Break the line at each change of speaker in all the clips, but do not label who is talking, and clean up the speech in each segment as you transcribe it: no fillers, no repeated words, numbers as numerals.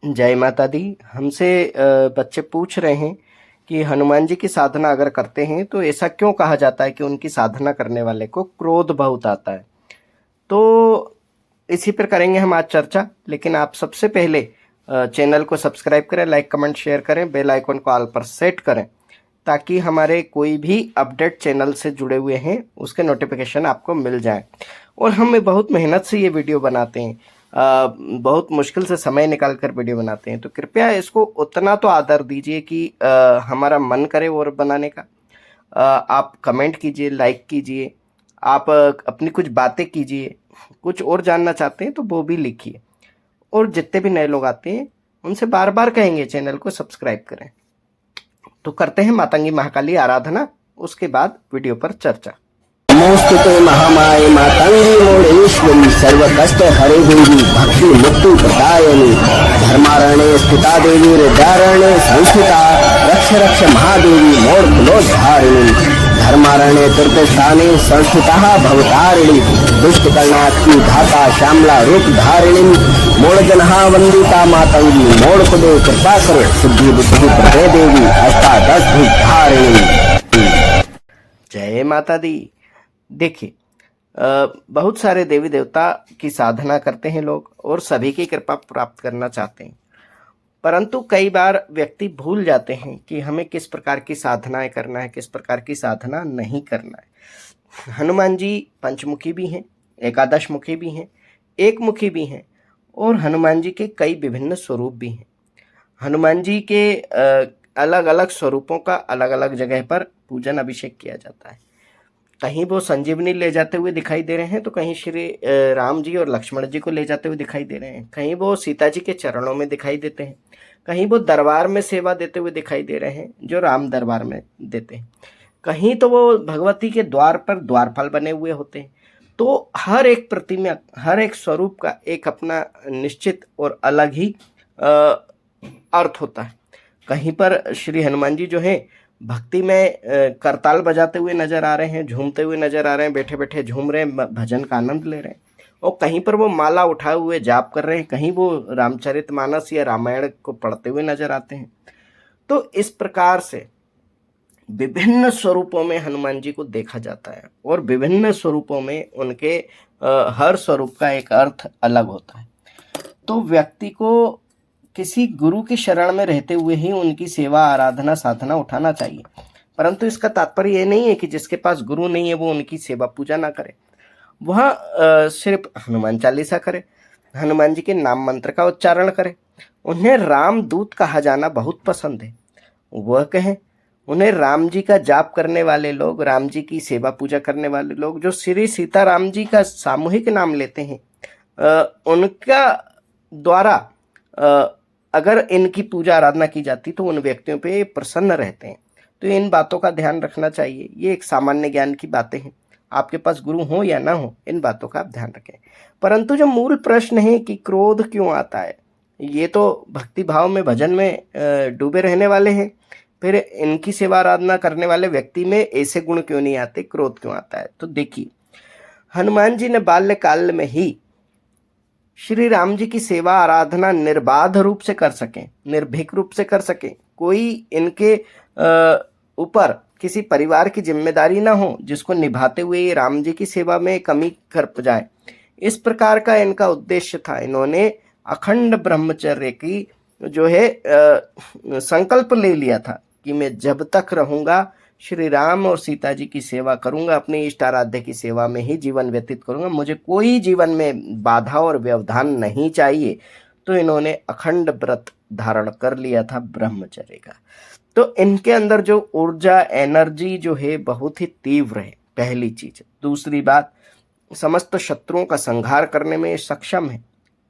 जय माता दी। हमसे बच्चे पूछ रहे हैं कि हनुमान जी की साधना अगर करते हैं तो ऐसा क्यों कहा जाता है कि उनकी साधना करने वाले को क्रोध बहुत आता है। तो इसी पर करेंगे हम आज चर्चा। लेकिन आप सबसे पहले चैनल को सब्सक्राइब करें, लाइक कमेंट शेयर करें, बेल आइकन को ऑल पर सेट करें ताकि हमारे कोई भी अपडेट चैनल से जुड़े हुए हैं उसके नोटिफिकेशन आपको मिल जाए। और हम बहुत मेहनत से ये वीडियो बनाते हैं, बहुत मुश्किल से समय निकाल कर वीडियो बनाते हैं, तो कृपया इसको उतना तो आदर दीजिए कि हमारा मन करे और बनाने का। आप कमेंट कीजिए, लाइक कीजिए, आप अपनी कुछ बातें कीजिए, कुछ और जानना चाहते हैं तो वो भी लिखिए। और जितने भी नए लोग आते हैं उनसे बार बार कहेंगे चैनल को सब्सक्राइब करें। तो करते हैं मातंगी महाकाली आराधना, उसके बाद वीडियो पर चर्चा।
नमोस्तुते महामाये मातंगी मोडेश्वरी सर्व कष्ट हरे देवी भक्ति मुक्ति प्रदायिनी धर्मारण्ये स्थिता देवी हृदयारण्ये संस्थिता रक्ष रक्ष महादेवी मोक्षलोद्धारिणी धर्मारण्ये तीर्थस्थाने संस्थिता भवतारिणी दुष्ट कर्णात्की धाता श्यामला रूप धारिणी मोड़जनहा वंदिता मातंगी मोड़ पदे कृपा करो सिद्धि बुद्धि प्रदे देवी अष्टादश धारिणी।
जय माता दी। देखिए, बहुत सारे देवी देवता की साधना करते हैं लोग और सभी की कृपा प्राप्त करना चाहते हैं, परंतु कई बार व्यक्ति भूल जाते हैं कि हमें किस प्रकार की साधनाएं करना है, किस प्रकार की साधना नहीं करना है। हनुमान जी पंचमुखी भी हैं, एकादश मुखी भी हैं, एक मुखी भी हैं और हनुमान जी के कई विभिन्न स्वरूप भी हैं। हनुमान जी के अलग अलग स्वरूपों का अलग अलग जगह पर पूजन अभिषेक किया जाता है। कहीं वो संजीवनी ले जाते हुए दिखाई दे रहे हैं तो कहीं श्री राम जी और लक्ष्मण जी को ले जाते हुए दिखाई दे रहे हैं, कहीं वो सीता जी के चरणों में दिखाई देते हैं, कहीं वो दरबार में सेवा देते हुए दिखाई दे रहे हैं जो राम दरबार में देते हैं, कहीं तो वो भगवती के द्वार पर द्वारपाल बने हुए होते हैं। तो हर एक प्रतिमा, हर एक स्वरूप का एक अपना निश्चित और अलग ही अर्थ होता है। कहीं पर श्री हनुमान जी जो है भक्ति में करताल बजाते हुए नजर आ रहे हैं, झूमते हुए नजर आ रहे हैं, बैठे बैठे झूम रहे हैं, भजन का आनंद ले रहे हैं। और कहीं पर वो माला उठाए हुए जाप कर रहे हैं, कहीं वो रामचरितमानस या रामायण को पढ़ते हुए नजर आते हैं। तो इस प्रकार से विभिन्न स्वरूपों में हनुमान जी को देखा जाता है और विभिन्न स्वरूपों में उनके हर स्वरूप का एक अर्थ अलग होता है। तो व्यक्ति को किसी गुरु की शरण में रहते हुए ही उनकी सेवा आराधना साधना उठाना चाहिए, परंतु इसका तात्पर्य ये नहीं है कि जिसके पास गुरु नहीं है वो उनकी सेवा पूजा ना करे। वह सिर्फ हनुमान चालीसा करे, हनुमान जी के नाम मंत्र का उच्चारण करे। उन्हें राम दूत कहा जाना बहुत पसंद है। वह कहें, उन्हें राम जी का जाप करने वाले लोग, राम जी की सेवा पूजा करने वाले लोग जो श्री सीता राम जी का सामूहिक नाम लेते हैं, उनका द्वारा अगर इनकी पूजा आराधना की जाती तो उन व्यक्तियों पे प्रसन्न रहते हैं। तो इन बातों का ध्यान रखना चाहिए। ये एक सामान्य ज्ञान की बातें हैं, आपके पास गुरु हो या ना हो इन बातों का आप ध्यान रखें। परंतु जो मूल प्रश्न है कि क्रोध क्यों आता है, ये तो भक्ति भाव में भजन में डूबे रहने वाले हैं, फिर इनकी सेवा आराधना करने वाले व्यक्ति में ऐसे गुण क्यों नहीं आते, क्रोध क्यों आता है। तो देखिए, हनुमान जी ने बाल्यकाल में ही श्री राम जी की सेवा आराधना निर्बाध रूप से कर सकें, निर्भीक रूप से कर सकें, कोई इनके ऊपर किसी परिवार की जिम्मेदारी ना हो जिसको निभाते हुए ये राम जी की सेवा में कमी कर जाए, इस प्रकार का इनका उद्देश्य था। इन्होंने अखंड ब्रह्मचर्य की जो है संकल्प ले लिया था कि मैं जब तक रहूंगा श्री राम और सीता जी की सेवा करूंगा, अपने इष्ट आराध्य की सेवा में ही जीवन व्यतीत करूंगा, मुझे कोई जीवन में बाधा और व्यवधान नहीं चाहिए। तो इन्होंने अखंड व्रत धारण कर लिया था ब्रह्मचर्य का। तो इनके अंदर जो ऊर्जा, एनर्जी जो है बहुत ही तीव्र है, पहली चीज। दूसरी बात, समस्त शत्रुओं का संहार करने में सक्षम है।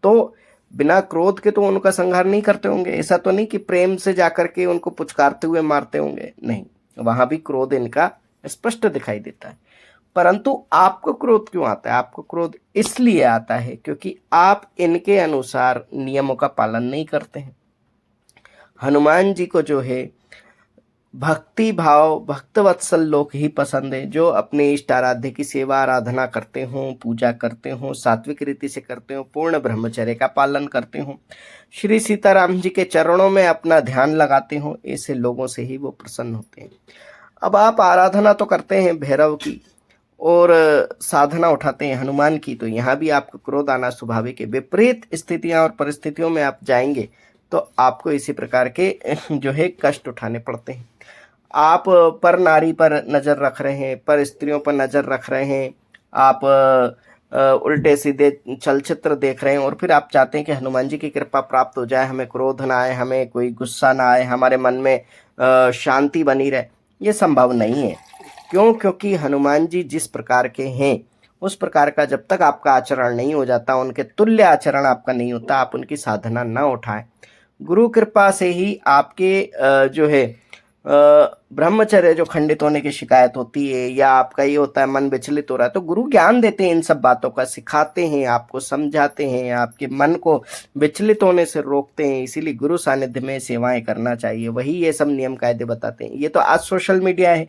तो बिना क्रोध के तो उनका संहार नहीं करते होंगे। ऐसा तो नहीं कि प्रेम से जाकर के उनको पुचकारते हुए मारते होंगे, नहीं, वहां भी क्रोध इनका स्पष्ट दिखाई देता है। परंतु आपको क्रोध क्यों आता है? आपको क्रोध इसलिए आता है क्योंकि आप इनके अनुसार नियमों का पालन नहीं करते हैं। हनुमान जी को जो है भक्ति भाव भक्तवत्सल लोग ही पसंद है, जो अपने इष्ट आराध्य की सेवा आराधना करते हों, पूजा करते हों, सात्विक रीति से करते हों, पूर्ण ब्रह्मचर्य का पालन करते हों, श्री सीताराम जी के चरणों में अपना ध्यान लगाते हों, ऐसे लोगों से ही वो प्रसन्न होते हैं। अब आप आराधना तो करते हैं भैरव की और साधना उठाते हैं हनुमान की, तो यहाँ भी आपको क्रोध आना स्वाभाविक है। विपरीत स्थितियां और परिस्थितियों में आप जाएंगे तो आपको इसी प्रकार के जो है कष्ट उठाने पड़ते हैं। आप पर नारी पर नज़र रख रहे हैं, पर स्त्रियों पर नज़र रख रहे हैं, आप उल्टे सीधे चलचित्र देख रहे हैं और फिर आप चाहते हैं कि हनुमान जी की कृपा प्राप्त हो जाए, हमें क्रोध ना आए, हमें कोई गुस्सा ना आए, हमारे मन में शांति बनी रहे। ये संभव नहीं है। क्यों? क्योंकि हनुमान जी जिस प्रकार के हैं उस प्रकार का जब तक आपका आचरण नहीं हो जाता, उनके तुल्य आचरण आपका नहीं होता, आप उनकी साधना ना उठाएं। गुरु कृपा से ही आपके जो है ब्रह्मचर्य जो खंडित होने की शिकायत होती है, या आपका ये होता है मन विचलित हो रहा है, तो गुरु ज्ञान देते हैं, इन सब बातों का सिखाते हैं, आपको समझाते हैं, आपके मन को विचलित होने से रोकते हैं। इसीलिए गुरु सानिध्य में सेवाएं करना चाहिए, वही ये सब नियम कायदे बताते हैं। ये तो आज सोशल मीडिया है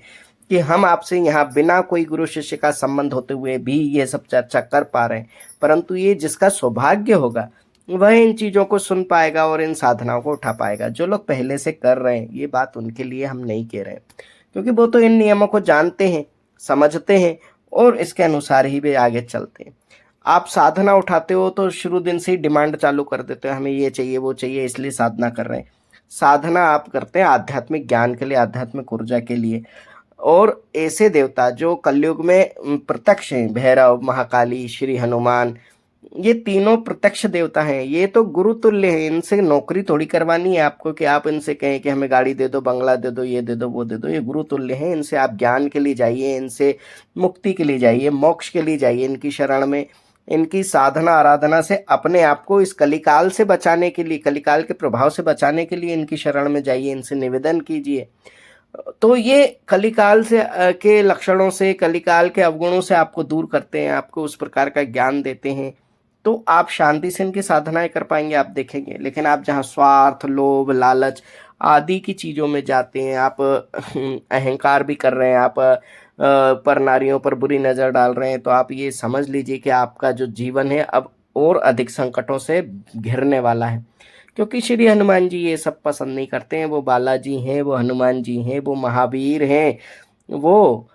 कि हम आपसे यहाँ बिना कोई गुरु शिष्य का संबंध होते हुए भी ये सब चर्चा कर पा रहे हैं, परंतु ये जिसका सौभाग्य होगा वह इन चीज़ों को सुन पाएगा और इन साधनाओं को उठा पाएगा। जो लोग पहले से कर रहे हैं, ये बात उनके लिए हम नहीं कह रहे हैं, क्योंकि वो तो इन नियमों को जानते हैं, समझते हैं और इसके अनुसार ही वे आगे चलते हैं। आप साधना उठाते हो तो शुरू दिन से ही डिमांड चालू कर देते हो, हमें ये चाहिए वो चाहिए, इसलिए साधना कर रहे हैं। साधना आप करते हैं आध्यात्मिक ज्ञान के लिए, आध्यात्मिक ऊर्जा के लिए। और ऐसे देवता जो कलयुग में प्रत्यक्ष हैं, भैरव, महाकाली, श्री हनुमान, ये तीनों प्रत्यक्ष देवता हैं। ये तो गुरु तुल्य हैं, इनसे नौकरी थोड़ी करवानी है आपको कि आप इनसे कहें कि हमें गाड़ी दे दो, बंगला दे दो, ये दे दो, वो दे दो। ये गुरु तुल्य हैं, इनसे आप ज्ञान के लिए जाइए, इनसे मुक्ति के लिए जाइए, मोक्ष के लिए जाइए, इनकी शरण में। इनकी साधना आराधना से अपने आप को इस कलिकाल से बचाने के लिए, कलिकाल के प्रभाव से बचाने के लिए इनकी शरण में जाइए, इनसे निवेदन कीजिए। तो ये कलिकाल से के लक्षणों से, कलिकाल के अवगुणों से आपको दूर करते हैं, आपको उस प्रकार का ज्ञान देते हैं, तो आप शांति से इनकी साधनाएं कर पाएंगे, आप देखेंगे। लेकिन आप जहाँ स्वार्थ, लोभ, लालच आदि की चीज़ों में जाते हैं, आप अहंकार भी कर रहे हैं, आप पर नारियों पर बुरी नज़र डाल रहे हैं, तो आप ये समझ लीजिए कि आपका जो जीवन है अब और अधिक संकटों से घिरने वाला है। क्योंकि श्री हनुमान जी ये सब पसंद नहीं करते हैं। वो बालाजी हैं, वो हनुमान जी हैं, वो महावीर हैं, वो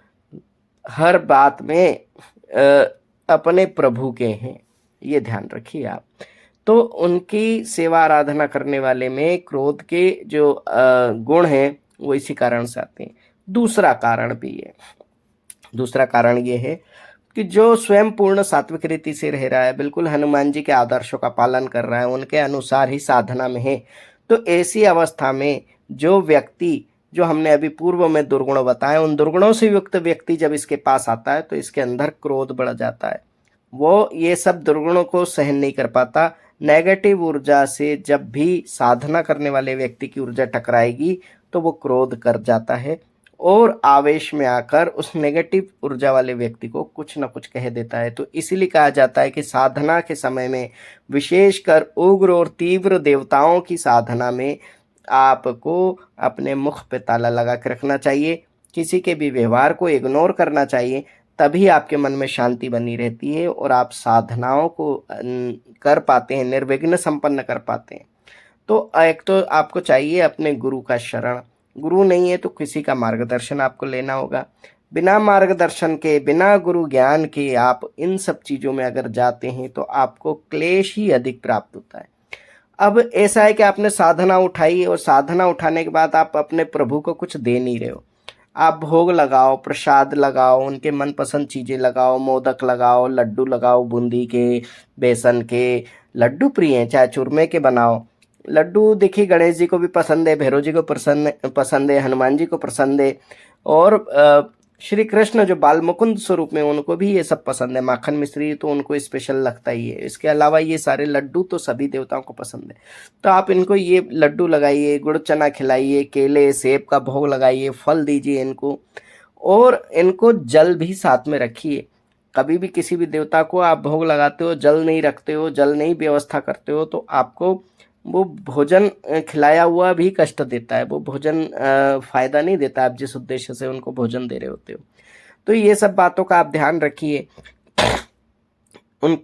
हर बात में अपने प्रभु के हैं, ये ध्यान रखिए आप। तो उनकी सेवा आराधना करने वाले में क्रोध के जो गुण हैं वो इसी कारण से आते हैं। दूसरा कारण भी है, दूसरा कारण ये है कि जो स्वयं पूर्ण सात्विक रीति से रह रहा है, बिल्कुल हनुमान जी के आदर्शों का पालन कर रहा है, उनके अनुसार ही साधना में है, तो ऐसी अवस्था में जो व्यक्ति, जो हमने अभी पूर्व में दुर्गुण बताए, उन दुर्गुणों से युक्त व्यक्ति जब इसके पास आता है तो इसके अंदर क्रोध बढ़ जाता है। वो ये सब दुर्गुणों को सहन नहीं कर पाता। नेगेटिव ऊर्जा से जब भी साधना करने वाले व्यक्ति की ऊर्जा टकराएगी तो वो क्रोध कर जाता है और आवेश में आकर उस नेगेटिव ऊर्जा वाले व्यक्ति को कुछ न कुछ कह देता है। तो इसीलिए कहा जाता है कि साधना के समय में, विशेषकर उग्र और तीव्र देवताओं की साधना में, आपको अपने मुख पे ताला लगा के रखना चाहिए, किसी के भी व्यवहार को इग्नोर करना चाहिए, तभी आपके मन में शांति बनी रहती है और आप साधनाओं को कर पाते हैं, निर्विघ्न संपन्न कर पाते हैं। तो एक तो आपको चाहिए अपने गुरु का शरण, गुरु नहीं है तो किसी का मार्गदर्शन आपको लेना होगा। बिना मार्गदर्शन के, बिना गुरु ज्ञान के आप इन सब चीज़ों में अगर जाते हैं तो आपको क्लेश ही अधिक प्राप्त होता है। अब ऐसा है कि आपने साधना उठाई और साधना उठाने के बाद आप अपने प्रभु को कुछ दे नहीं रहे हो। आप भोग लगाओ, प्रसाद लगाओ, उनके मनपसंद चीज़ें लगाओ, मोदक लगाओ, लड्डू लगाओ, बूंदी के, बेसन के लड्डू प्रिय हैं, चाहे चूरमे के बनाओ। लड्डू देखिए गणेश जी को भी पसंद है, भैरव जी को पसंद है, हनुमान जी को पसंद है, और श्री कृष्ण जो बाल मुकुंद स्वरूप में उनको भी ये सब पसंद है। माखन मिश्री तो उनको स्पेशल लगता ही है। इसके अलावा ये सारे लड्डू तो सभी देवताओं को पसंद है। तो आप इनको ये लड्डू लगाइए, गुड़ चना खिलाइए, केले सेब का भोग लगाइए, फल दीजिए इनको, और इनको जल भी साथ में रखिए। कभी भी किसी भी देवता को आप भोग लगाते हो, जल नहीं रखते हो, जल नहीं व्यवस्था करते हो, तो आपको वो भोजन खिलाया हुआ भी कष्ट देता है, वो भोजन फायदा नहीं देता आप जिस उद्देश्य से उनको भोजन दे रहे होते हो। तो ये सब बातों का आप ध्यान रखिए, उन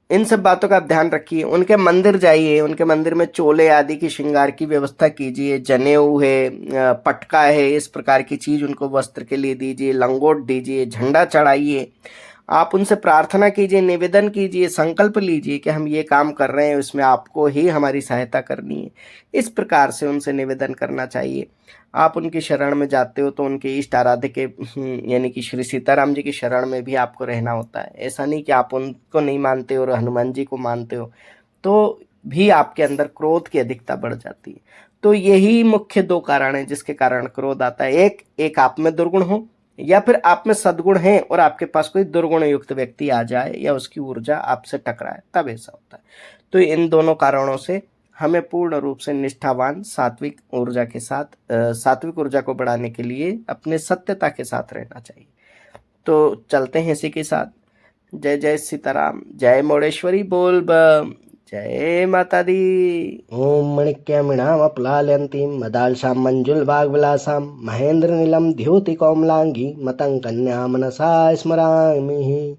इन सब बातों का आप ध्यान रखिए। उनके मंदिर जाइए, उनके मंदिर में चोले आदि की श्रृंगार की व्यवस्था कीजिए, जनेऊ है, पटका है, इस प्रकार की चीज उनको वस्त्र के लिए दीजिए, लंगोट दीजिए, झंडा चढ़ाइए। आप उनसे प्रार्थना कीजिए, निवेदन कीजिए, संकल्प लीजिए कि हम ये काम कर रहे हैं, उसमें आपको ही हमारी सहायता करनी है। इस प्रकार से उनसे निवेदन करना चाहिए। आप उनकी शरण में जाते हो तो उनके इष्ट आराध्य के यानी कि श्री सीताराम जी की शरण में भी आपको रहना होता है। ऐसा नहीं कि आप उनको नहीं मानते और हनुमान जी को मानते हो तो भी आपके अंदर क्रोध की अधिकता बढ़ जाती है। तो यही मुख्य दो कारण हैं जिसके कारण क्रोध आता है। एक आप में दुर्गुण हो, या फिर आप में सद्गुण है और आपके पास कोई दुर्गुण युक्त व्यक्ति आ जाए या उसकी ऊर्जा आपसे टकराए, तब ऐसा होता है। तो इन दोनों कारणों से हमें पूर्ण रूप से निष्ठावान सात्विक ऊर्जा के साथ सात्विक ऊर्जा को बढ़ाने के लिए अपने सत्यता के साथ रहना चाहिए। तो चलते हैं इसी के साथ। जय जय सीताराम, जय मोड़ेश्वरी बोल बम, जय माता दी। ओम मणिक्यमिणामप्लाल्यन्तीं मदालसां मंजुलवाग्विलासां महेन्द्रनीलं द्योतिकौमलांगी मतं कन्या मनसा स्मरामि।